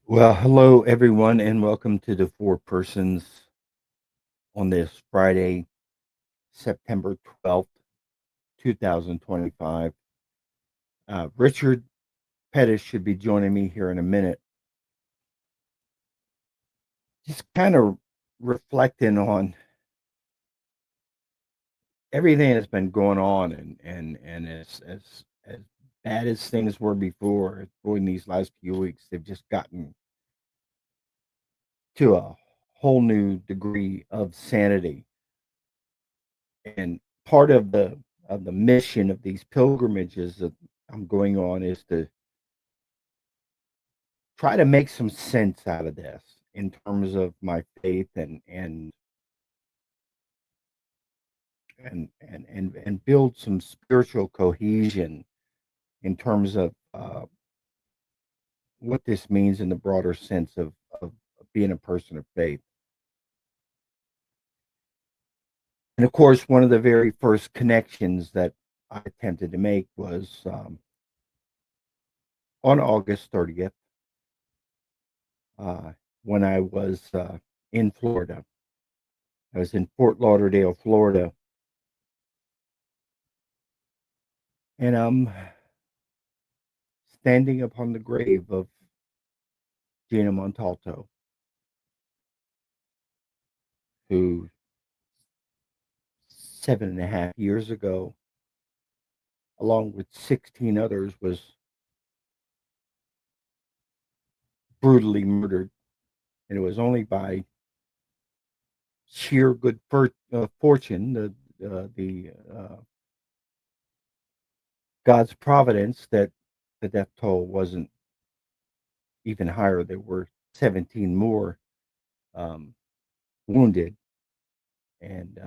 Well, hello everyone, and welcome to the Four Persons on this Friday, September 12th, 2025. Richard Pettis should be joining me here in a minute. Just kind of reflecting on everything that's been going on, and as bad as things were before, in these last few weeks, they've just gotten to a whole new degree of sanity. And part of the mission of these pilgrimages that I'm going on is to try to make some sense out of this in terms of my faith and build some spiritual cohesion in terms of what this means in the broader sense of being a person of faith. And of course, one of the very first connections that I attempted to make was on August 30th, uh, when I was in Florida. I was in Fort Lauderdale, Florida, and I'm standing upon the grave of Gina Montalto, who 7.5 years ago, along with 16 others, was brutally murdered. And it was only by sheer good fortune, the God's providence, that the death toll wasn't even higher. There were 17 more um, wounded, and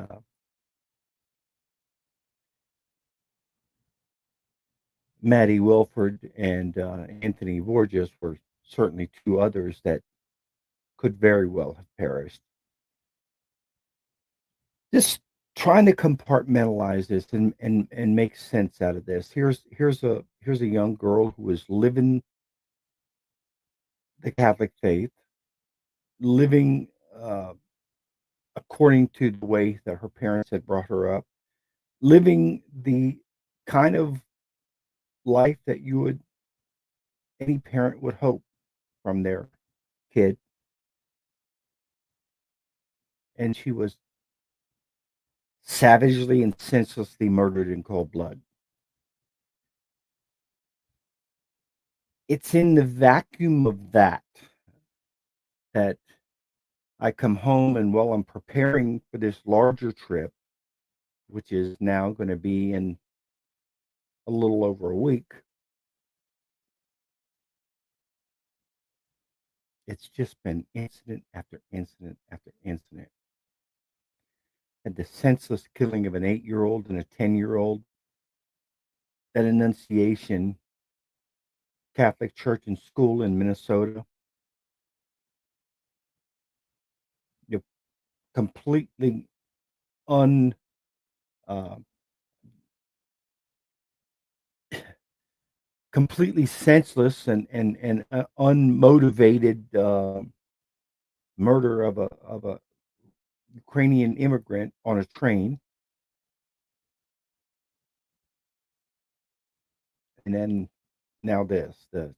Maddie Wilford and Anthony Borges were certainly two others that could very well have perished. Just trying to compartmentalize this and make sense out of this. Here's a young girl who is living the Catholic faith, living according to the way that her parents had brought her up, living the kind of life that you would any parent would hope from their kid. And she was savagely and senselessly murdered in cold blood. It's in the vacuum of that I come home, and while I'm preparing for this larger trip, which is now going to be in a little over a week, it's just been incident after incident after incident. And the senseless killing of an 8-year old and a 10-year old, that Annunciation Catholic Church and School in Minnesota, you completely un uh, completely senseless and unmotivated murder of a Ukrainian immigrant on a train, and then now the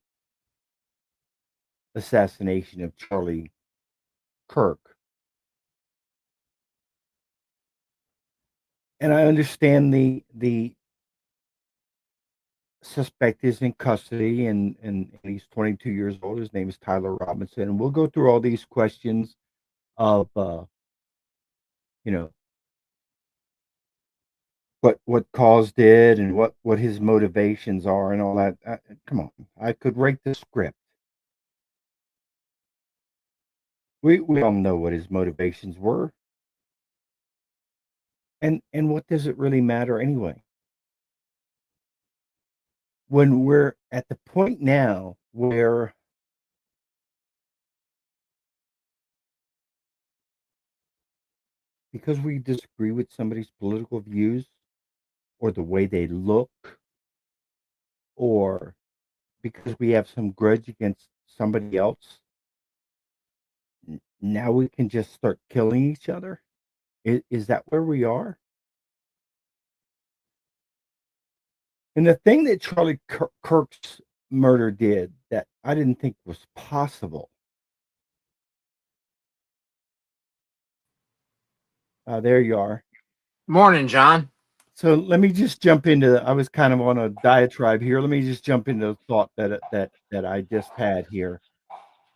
assassination of Charlie Kirk. And I understand the suspect is in custody, and he's 22 years old. His name is Tyler Robinson, and we'll go through all these questions of you know what caused it and what his motivations are and all that. Come on, I could write the script. We all know what his motivations were, and what does it really matter anyway? When we're at the point now where because we disagree with somebody's political views or the way they look, or because we have some grudge against somebody else, now we can just start killing each other? Is that where we are? And the thing that Charlie Kirk's murder did that I didn't think was possible. There you are. Morning, John. So let me just jump into. I was kind of on a diatribe here. Let me just jump into the thought that I just had here.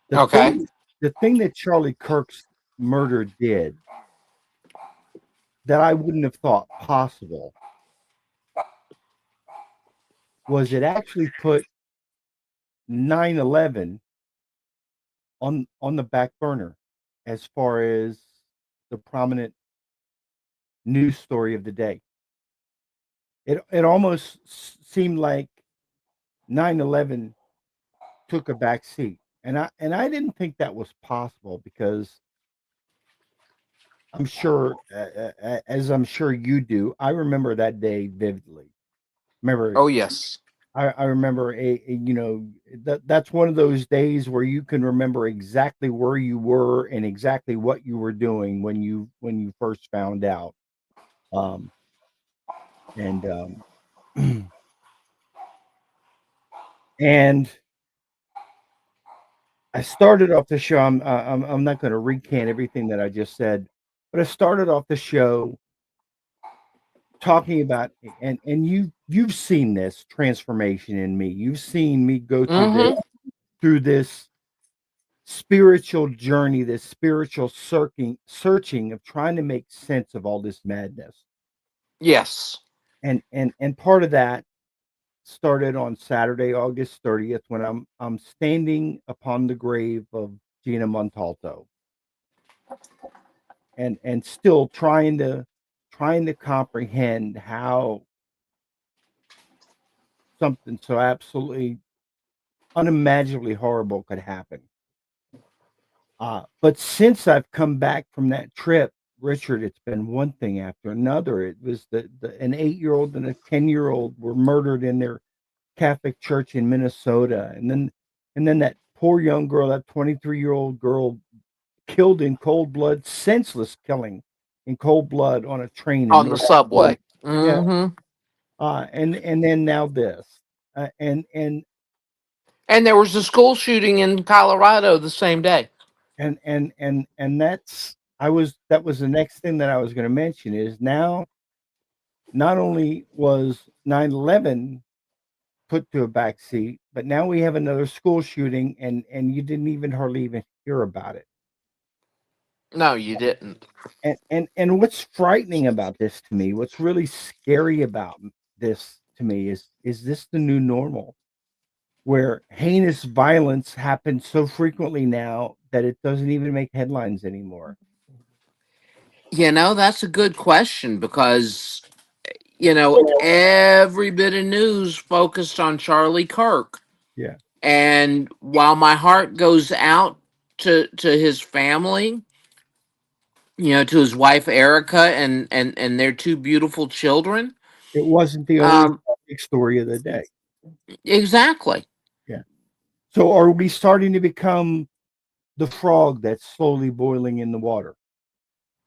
The Okay. thing, the thing that Charlie Kirk's murder did that I wouldn't have thought possible was it actually put 9/11 on the back burner as far as the prominent news story of the day. It almost seemed like 9/11 took a back seat, and I didn't think that was possible because I'm sure, as I'm sure you do, I remember that day vividly. Remember, Oh, yes. I remember that's one of those days where you can remember exactly where you were and exactly what you were doing when you first found out. Um, and and I started off the show. I'm not going to recant everything that I just said, but I started off the show talking about, and you've seen this transformation in me. You've seen me go Mm-hmm. through this spiritual journey, this spiritual searching of trying to make sense of all this madness. Yes. And part of that started on Saturday, August 30th, when I'm standing upon the grave of Gina Montalto, and still trying to comprehend how something so absolutely unimaginably horrible could happen. But since I've come back from that trip, Richard, it's been one thing after another. It was an 8-year-old and a 10-year-old were murdered in their Catholic church in Minnesota, and then that poor young girl, that 23-year-old girl, killed in cold blood, senseless killing in cold blood on a train in On the North. subway. Yeah, Mm-hmm. and then now this, and And there was a school shooting in Colorado the same day. and that's that was the next thing that I was going to mention is now not only was 9/11 put to a back seat, but now we have another school shooting, and you didn't even hardly even hear about it. No, you didn't. And what's frightening about this to me, what's really scary about this to me is this the new normal where heinous violence happens so frequently now that it doesn't even make headlines anymore. That's a good question because, every bit of news focused on Charlie Kirk. Yeah. And while my heart goes out to his family, to his wife Erica and their two beautiful children. It wasn't the only Um, big story of the day. exactly. Yeah. So are we starting to become the frog that's slowly boiling in the water?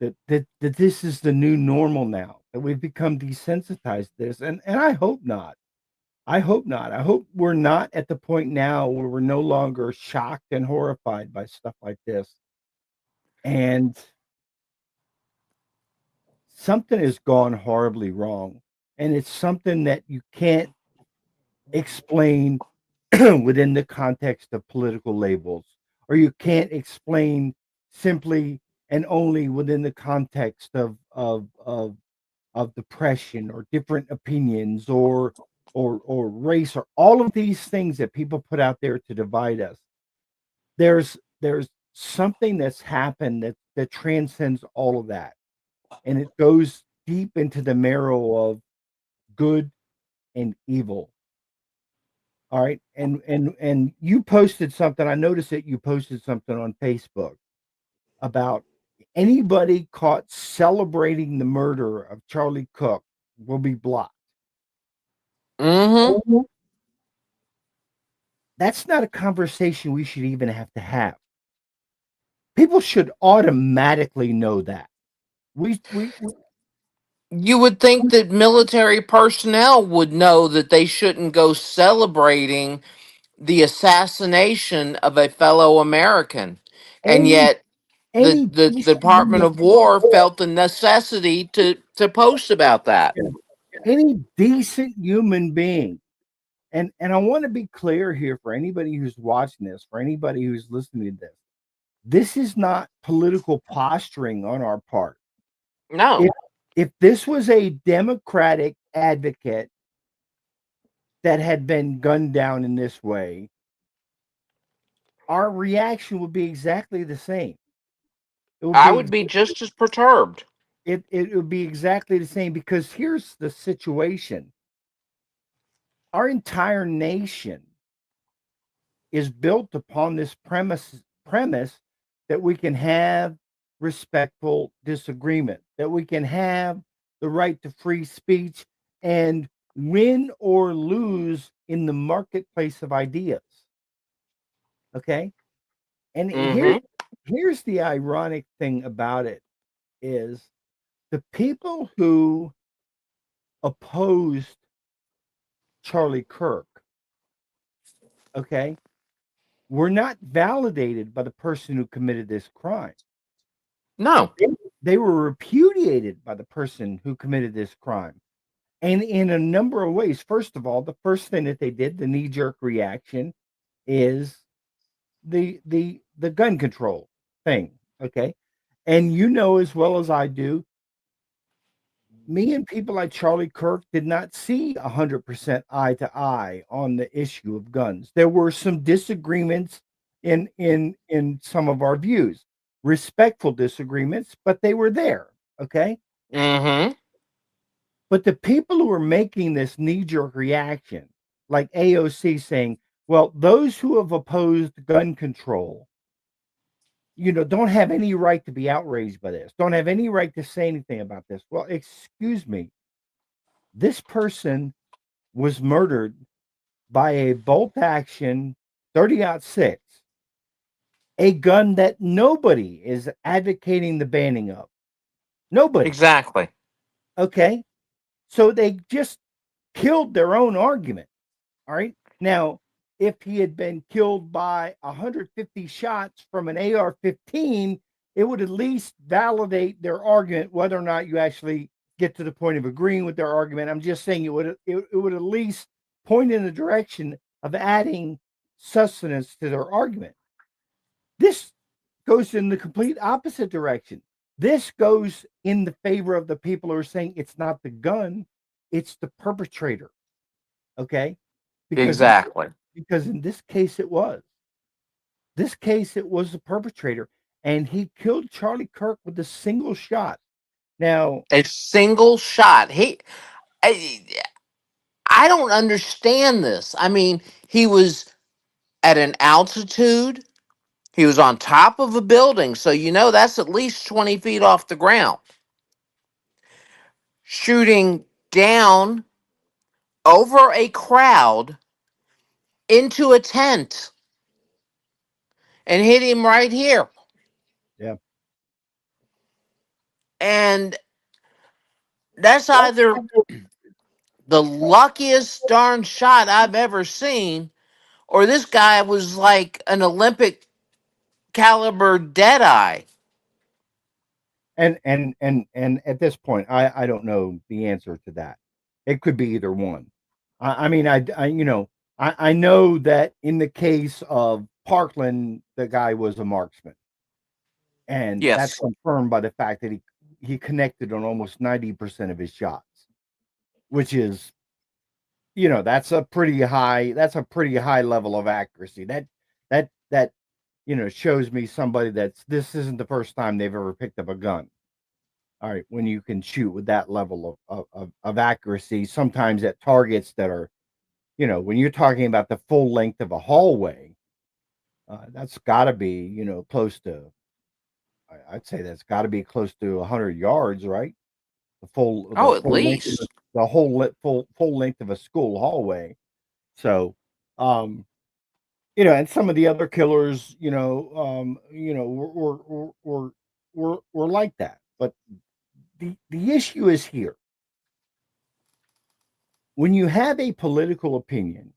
That this is the new normal now, that we've become desensitized to this. And I hope not. I hope not. I hope we're not at the point now where we're no longer shocked and horrified by stuff like this. And something has gone horribly wrong. And it's something that you can't explain within the context of political labels, or you can't explain simply and only within the context of depression or different opinions or race or all of these things that people put out there to divide us. There's something that's happened that transcends all of that, and it goes deep into the marrow of good and evil. All right. And you posted something. I noticed that you posted something on Facebook about anybody caught celebrating the murder of Charlie Cook will be blocked. Mm-hmm. That's not a conversation we should even have to have. People should automatically know that. We You would think that military personnel would know that they shouldn't go celebrating the assassination of a fellow American. And any yet any the decent Department human of War felt the necessity to post about that. any decent human being, and I want to be clear here for anybody who's watching this, for anybody who's listening to this. This is not political posturing on our part. No. If this was a Democratic advocate that had been gunned down in this way, our reaction would be exactly the same. It would I be would be just as perturbed. it would be exactly the same, because here's the situation. Our entire nation is built upon this premise that we can have respectful disagreement, that we can have the right to free speech and win or lose in the marketplace of ideas. Okay? And Hmm. here's the ironic thing about it is the people who opposed Charlie Kirk, okay, were not validated by the person who committed this crime. No. They were repudiated by the person who committed this crime. And in a number of ways. First of all, the first thing that they did, the knee-jerk reaction, is the gun control thing. Okay. And you know as well as I do, me and people like Charlie Kirk did not see 100% eye to eye on the issue of guns. There were some disagreements in some of our views, respectful disagreements, but they were there. Okay. Hmm. But the people who are making this knee jerk reaction, like AOC saying, well, those who have opposed gun control, don't have any right to be outraged by this, don't have any right to say anything about this. Well, excuse me. This person was murdered by a bolt action 30-06, a gun that nobody is advocating the banning of. Nobody. Exactly. Okay. So they just killed their own argument. All right. Now, if he had been killed by 150 shots from an AR-15, it would at least validate their argument, whether or not you actually get to the point of agreeing with their argument. I'm just saying it would at least point in the direction of adding sustenance to their argument. This goes in the complete opposite direction. This goes in the favor of the people who are saying it's not the gun, it's the perpetrator. Okay. Because Exactly. in this case it was. This case it was the perpetrator, and he killed Charlie Kirk with a single shot. Now, A single shot. I, I don't understand this. I mean, he was at an altitude. He was on top of a building, so that's at least 20 feet off the ground. Shooting down over a crowd into a tent and hit him right here. yeah. And that's either the luckiest darn shot I've ever seen, or this guy was like an Olympic caliber deadeye. And at this point, I don't know the answer to that. It could be either one. I mean, I know that in the case of Parkland, the guy was a marksman, and that's Yes, confirmed by the fact that he connected on almost 90% of his shots, which is, that's a pretty high level of accuracy. That shows me somebody this isn't the first time they've ever picked up a gun. All right, when you can shoot with that level of accuracy, sometimes at targets that are, when you're talking about the full length of a hallway, that's got to be, close to, I'd say that's got to be close to 100 yards, right? The oh, at full length of least. the whole full length of a school hallway. So, um, And some of the other killers, were like that. But the issue is here. When you have a political opinion,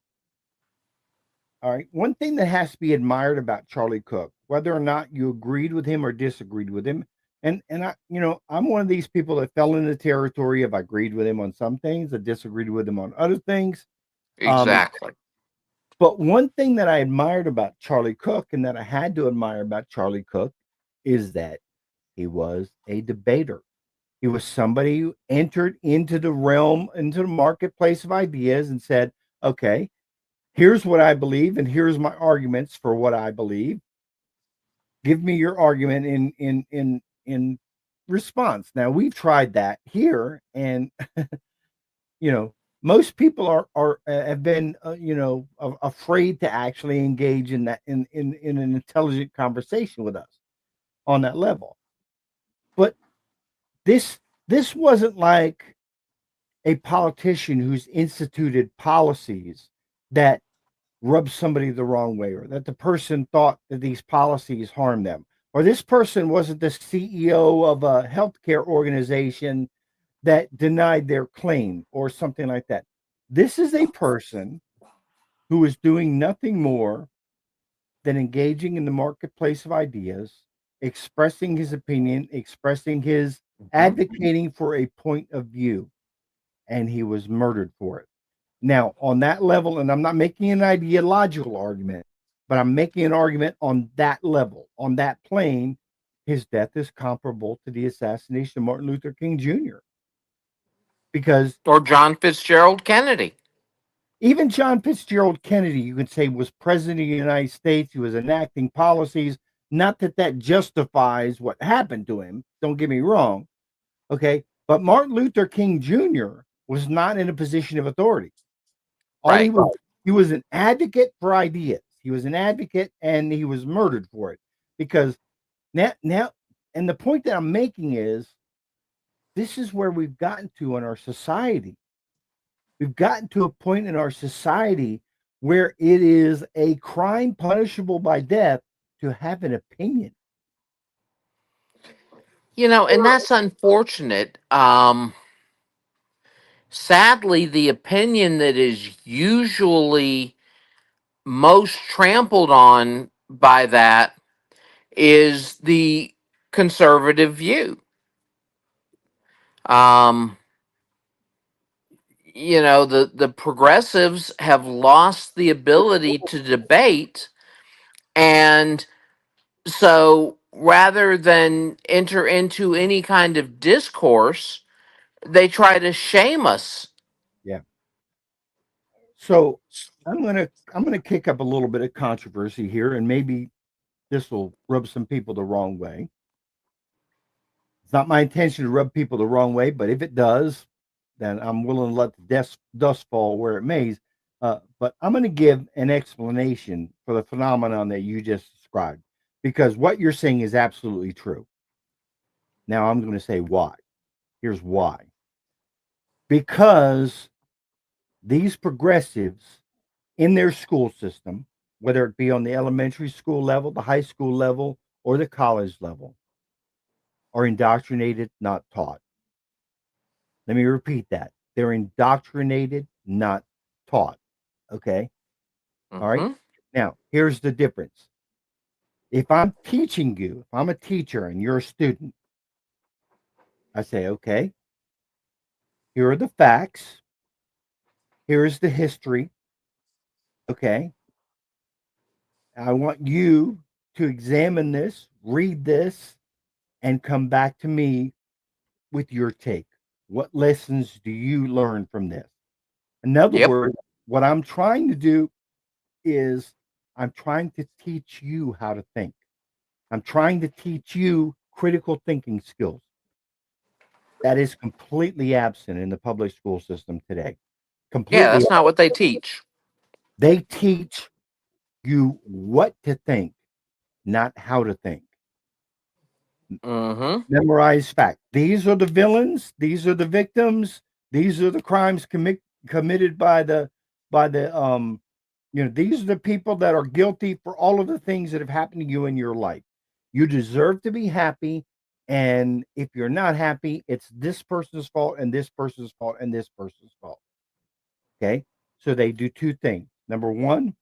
all right, one thing that has to be admired about Charlie Cook, whether or not you agreed with him or disagreed with him, and I'm one of these people that fell in the territory of I agreed with him on some things, I disagreed with him on other things. Exactly. But one thing that I admired about Charlie Cook and that I had to admire about Charlie Cook is that he was a debater. He was somebody who entered into the realm, into the marketplace of ideas and said, okay, here's what I believe, and here's my arguments for what I believe. Give me your argument in response. Now we've tried that here, and most people are have been afraid to actually engage in that in an intelligent conversation with us on that level. But this this wasn't like a politician who's instituted policies that rub somebody the wrong way, or that the person thought that these policies harm them, or this person wasn't the CEO of a healthcare organization that denied their claim or something like that. This is a person who is doing nothing more than engaging in the marketplace of ideas, expressing his opinion, expressing his advocating for a point of view, and he was murdered for it. Now, on that level, and I'm not making an ideological argument, but I'm making an argument on that level, on that plane, his death is comparable to the assassination of Martin Luther King Jr. Because Or John Fitzgerald Kennedy. even John Fitzgerald Kennedy, you could say, was president of the United States. He was enacting policies. Not that that justifies what happened to him. Don't get me wrong. Okay. But Martin Luther King Jr. was not in a position of authority. All Right. he was an advocate for ideas. He was an advocate, and he was murdered for it. Because now, and the point that I'm making is this is where we've gotten to in our society. We've gotten to a point in our society where it is a crime punishable by death to have an opinion. And that's unfortunate. Sadly, the opinion that is usually most trampled on by that is the conservative view. Um, the progressives have lost the ability to debate, and so rather than enter into any kind of discourse, they try to shame us. Yeah. So I'm gonna kick up a little bit of controversy here, and maybe this will rub some people the wrong way. It's not my intention to rub people the wrong way, but if it does, then I'm willing to let the dust fall where it may. But I'm going to give an explanation for the phenomenon that you just described, because what you're saying is absolutely true. Now I'm going to say why. Here's why. Because these progressives in their school system, whether it be on the elementary school level, the high school level, or the college level, are indoctrinated, not taught. Let me repeat that. They're indoctrinated, not taught. Okay. All right. Hmm. Now, here's the difference. If I'm teaching you, if I'm a teacher and you're a student, I say, okay, here are the facts. Here's the history. Okay. I want you to examine this, read this, and come back to me with your take. What lessons do you learn from this? In other Yep. words, what I'm trying to do is I'm trying to teach you how to think. I'm trying to teach you critical thinking skills. That is completely absent in the public school system today. Yeah, Completely. that's not what they teach. They teach you what to think, not how to think. Hmm. Memorize fact. These are the villains. These are the victims. These are the crimes committed by the You know, these are the people that are guilty for all of the things that have happened to you in your life. You deserve to be happy. And if you're not happy, it's this person's fault and this person's fault and this person's fault. Okay. So they do two things. Number one,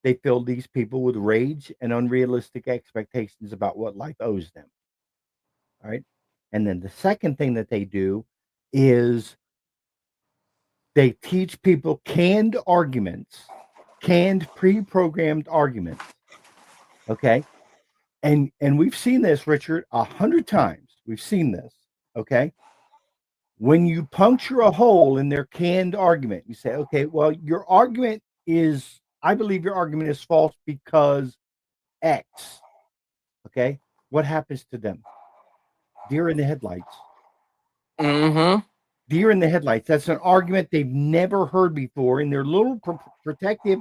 they fill these people with rage and unrealistic expectations about what life owes them. All right. And then the second thing that they do is they teach people canned arguments, canned pre-programmed arguments. Okay. And we've seen this, Richard, 100 times. We've seen this. Okay. When you puncture a hole in their canned argument, you say, okay, well, your argument is, I believe your argument is false because X. Okay. What happens to them? Deer in the headlights. Mm-hmm. Deer in the headlights. That's an argument they've never heard before in their little protective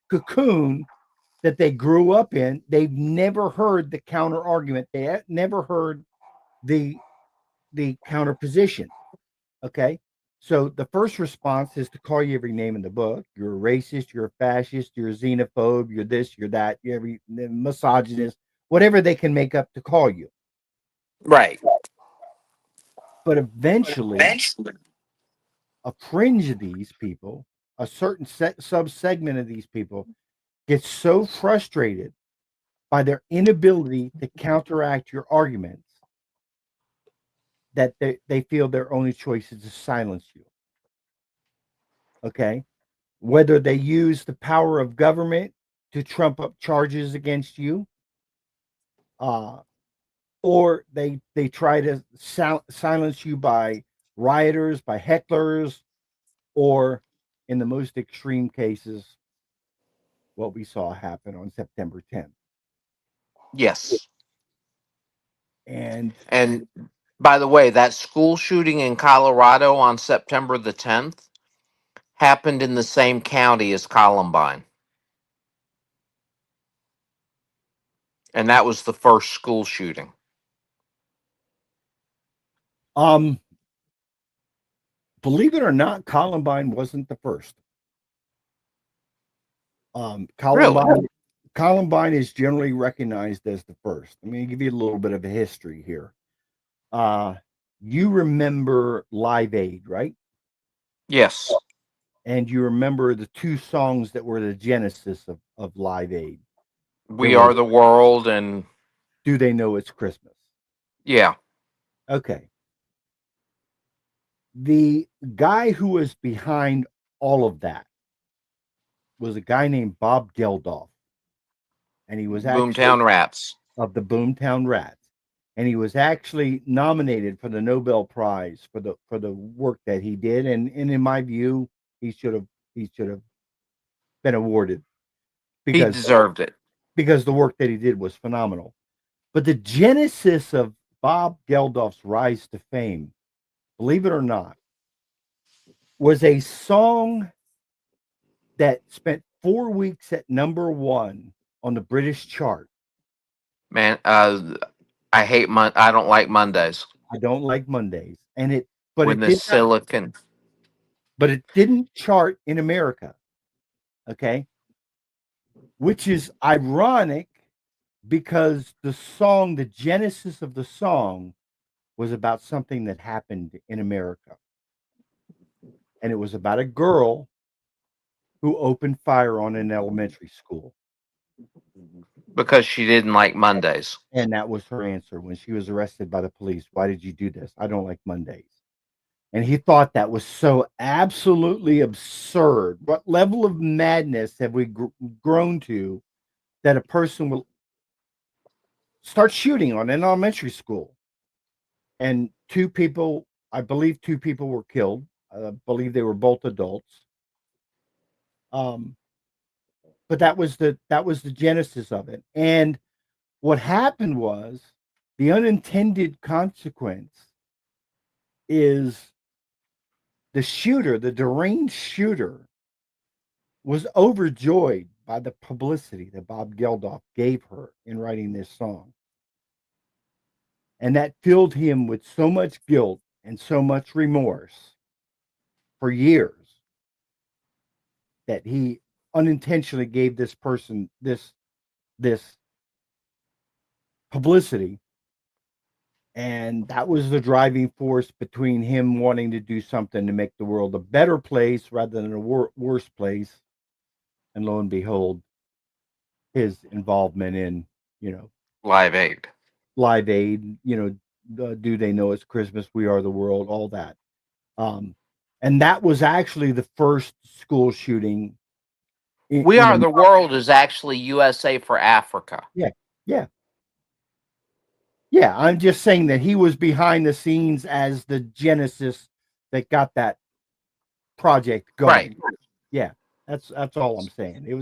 cocoon that they grew up in. They've never heard the counter argument. They never heard the counter position. Okay. So the first response is to call you every name in the book. You're a racist, you're a fascist, you're a xenophobe, you're this, you're that, you're every misogynist, whatever they can make up to call you. Right. But eventually, a fringe of these people, a certain sub segment of these people, gets so frustrated by their inability to counteract your arguments that they feel their only choice is to silence you. Okay. Whether they use the power of government to trump up charges against you, uh, or they try to silence you by rioters, by hecklers, or in the most extreme cases, what we saw happen on September 10th. Yes. And And by the way, that school shooting in Colorado on September the 10th happened in the same county as Columbine. And that was the first school shooting. um, believe it or not, Columbine wasn't the first. Really? Columbine is generally recognized as the first. Let me give you a little bit of a history here. Uh, you remember Live Aid, right? Yes. And you remember the two songs that were the genesis of Live Aid. There We was Are the World and Do They Know It's Christmas? yeah. Okay. The guy who was behind all of that was a guy named Bob Geldof. And he was actually Boomtown Rats. of the Boomtown Rats. And he was actually nominated for the Nobel Prize for the work that he did. And in my view, he should have been awarded He because deserved it. the work that he did was phenomenal. But the genesis of Bob Geldof's rise to fame, believe it or not, was a song that spent 4 weeks at #1 on the British chart. Man, I don't like Mondays I don't like Mondays, and when the silicon. but it didn't chart in America. Okay, which is ironic because the genesis of the song was about something that happened in America. And it was about a girl who opened fire on an elementary school. Because she didn't like Mondays. And that was her answer when she was arrested by the police. Why did you do this? I don't like Mondays. And he thought that was so absolutely absurd. What level of madness have we grown to that a person will start shooting on an elementary school? And I believe two people were killed. I believe they were both adults. But that was the genesis of it. And what happened was the unintended consequence is the deranged shooter, was overjoyed by the publicity that Bob Geldof gave her in writing this song. And that filled him with so much guilt and so much remorse for years that he unintentionally gave this person this publicity, and that was the driving force between him wanting to do something to make the world a better place rather than a worse place. And lo and behold, his involvement in, you know, Live Aid. Live Aid, Do They Know It's Christmas? We Are the World, all that. And that was actually the first school shooting. We Are the World is actually USA for Africa. Yeah. Yeah, I'm just saying that he was behind the scenes as the genesis that got that project going. Right. Yeah, that's all I'm saying. It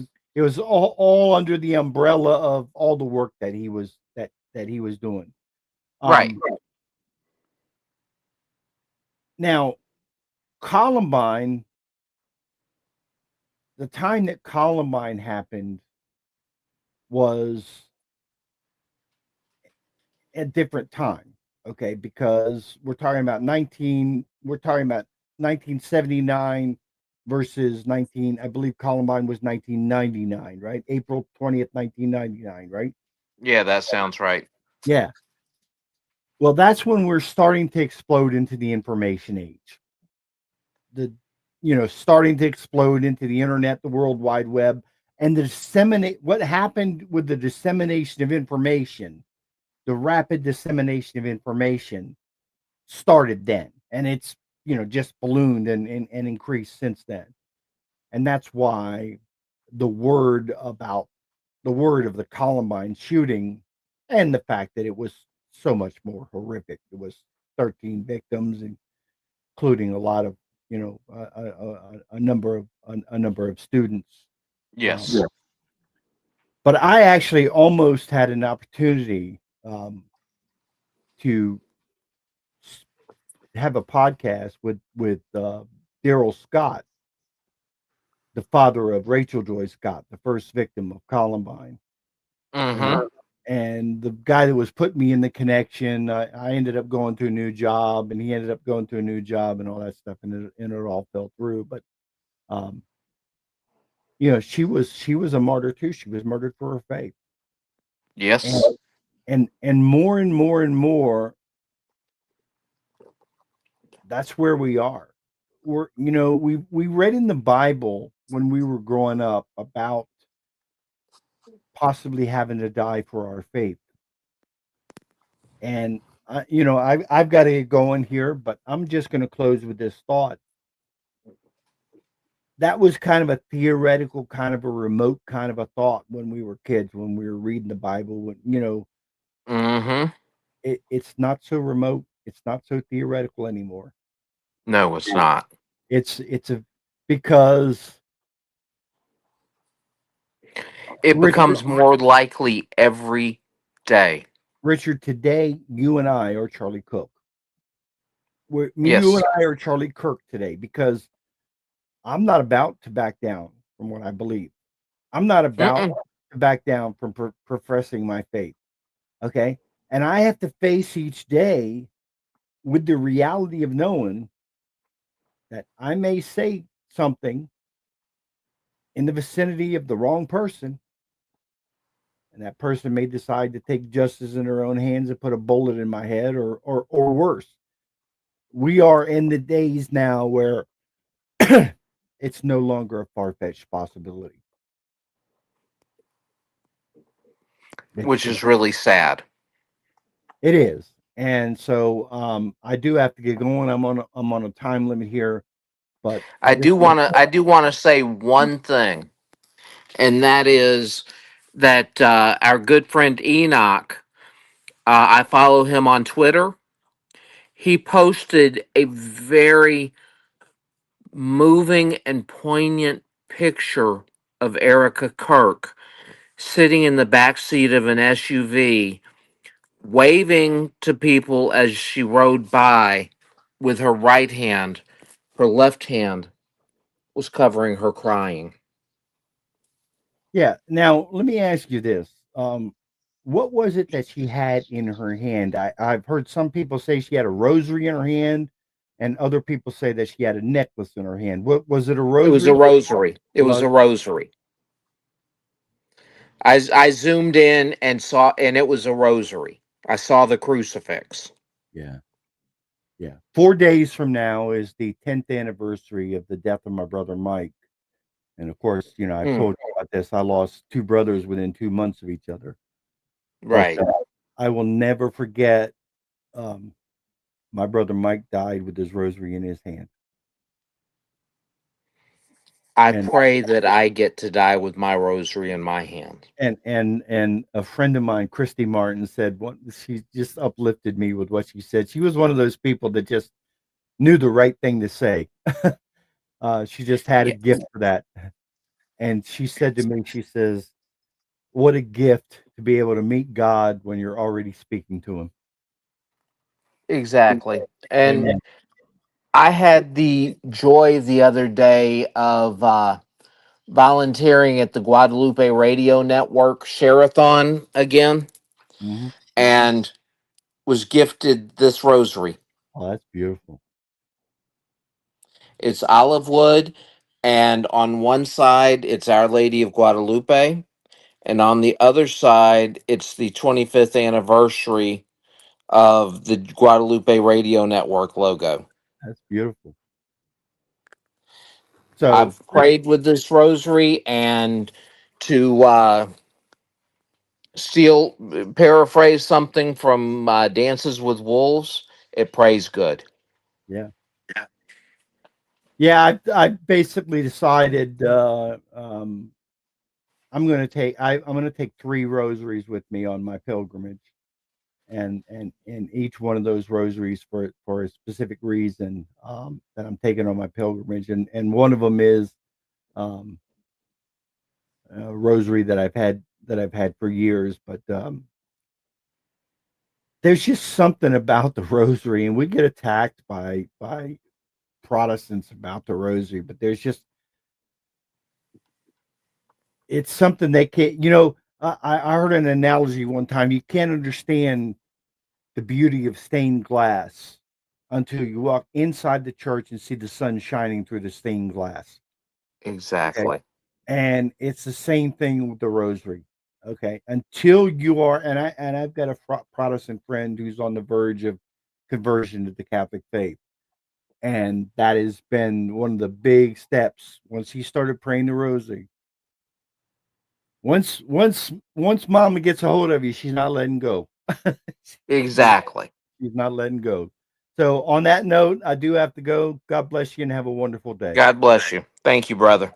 was all under the umbrella of all the work that he was doing. Right. Now, Columbine, the time that Columbine happened was a different time, okay? Because we're talking about 1979 versus I believe Columbine was 1999, right? April 20th, 1999, right? Yeah, that sounds right. Yeah. Well, that's when we're starting to explode into the information age. Starting to explode into the internet, the World Wide Web, and what happened with the dissemination of information, the rapid dissemination of information started then. And it's, just ballooned and increased since then. And that's why the word of the Columbine shooting and the fact that it was so much more horrific. It was 13 victims, including a lot of, a number of students. Yes. But I actually almost had an opportunity to have a podcast with Daryl Scott, the father of Rachel Joy Scott, the first victim of Columbine. Mm-hmm. And the guy that was putting me in the connection, I ended up going to a new job, and he ended up going to a new job, and all that stuff, and it all fell through. But, she was a martyr too. She was murdered for her faith. Yes. And more and more and more, that's where we are. We read in the Bible when we were growing up about possibly having to die for our faith. And I've got to get going here, but I'm just going to close with this thought. That was kind of a theoretical, kind of a remote kind of a thought when we were kids, when we were reading the Bible. Mm-hmm. It's not so remote. It's not so theoretical anymore. No, it's not. Because it becomes more likely every day. Richard, today you and I are Charlie Cook. Yes. You and I are Charlie Kirk today, because I'm not about to back down from what I believe. I'm not about to back down from professing my faith. Okay. And I have to face each day with the reality of knowing that I may say something in the vicinity of the wrong person, and that person may decide to take justice in their own hands and put a bullet in my head, or worse. We are in the days now where it's no longer a far-fetched possibility. Which is really sad. It is. And so I do have to get going. I'm on a time limit here, but I do want to say one thing, and that is that our good friend Enoch, I follow him on Twitter. He posted a very moving and poignant picture of Erica Kirk sitting in the back seat of an SUV, waving to people as she rode by with her right hand. Her left hand was covering her crying. Yeah. Now, let me ask you this. What was it that she had in her hand? I've heard some people say she had a rosary in her hand, and other people say that she had a necklace in her hand. What was it? A rosary? It was a rosary. It was a rosary. I zoomed in and saw, and it was a rosary. I saw the crucifix. Yeah. Yeah. 4 days from now is the 10th anniversary of the death of my brother Mike. And of course, I've Mm, told you about this. I lost two brothers within 2 months of each other. But right. I will never forget, um, my brother Mike died with his rosary in his hand. I And pray that I get to die with my rosary in my hand. and a friend of mine, Christy Martin, said what she just uplifted me with what she said. She was one of those people that just knew the right thing to say. She just had a Yeah, gift for that. And she said to me, she says, "What a gift to be able to meet God when you're already speaking to him." exactly. And Amen. I had the joy the other day of volunteering at the Guadalupe Radio Network Share-a-thon again, Mhm. and was gifted this rosary. Oh, that's beautiful. It's olive wood, and on one side it's Our Lady of Guadalupe, and on the other side it's the 25th anniversary of the Guadalupe Radio Network logo. That's beautiful. So, I've prayed with this rosary, and to steal paraphrase something from Dances with Wolves, it prays good. yeah. Yeah, I basically decided, I'm going to take 3 rosaries with me on my pilgrimage, and each one of those rosaries for a specific reason, that I'm taking on my pilgrimage, and one of them is, um, a rosary that I've had for years, but, there's just something about the rosary, and we get attacked by Protestants about the rosary, but there's just it's something they can't. I heard an analogy one time. You can't understand the beauty of stained glass until you walk inside the church and see the sun shining through the stained glass. Okay. Exactly. And it's the same thing with the rosary. Okay. Until you are, and I've got a Protestant friend who's on the verge of conversion to the Catholic faith. And that has been one of the big steps once he started praying the rosary. Once mama gets a hold of you, she's not letting go. She's Exactly. she's not letting go. So on that note, I do have to go. God bless you and have a wonderful day. God bless you. Thank you, brother.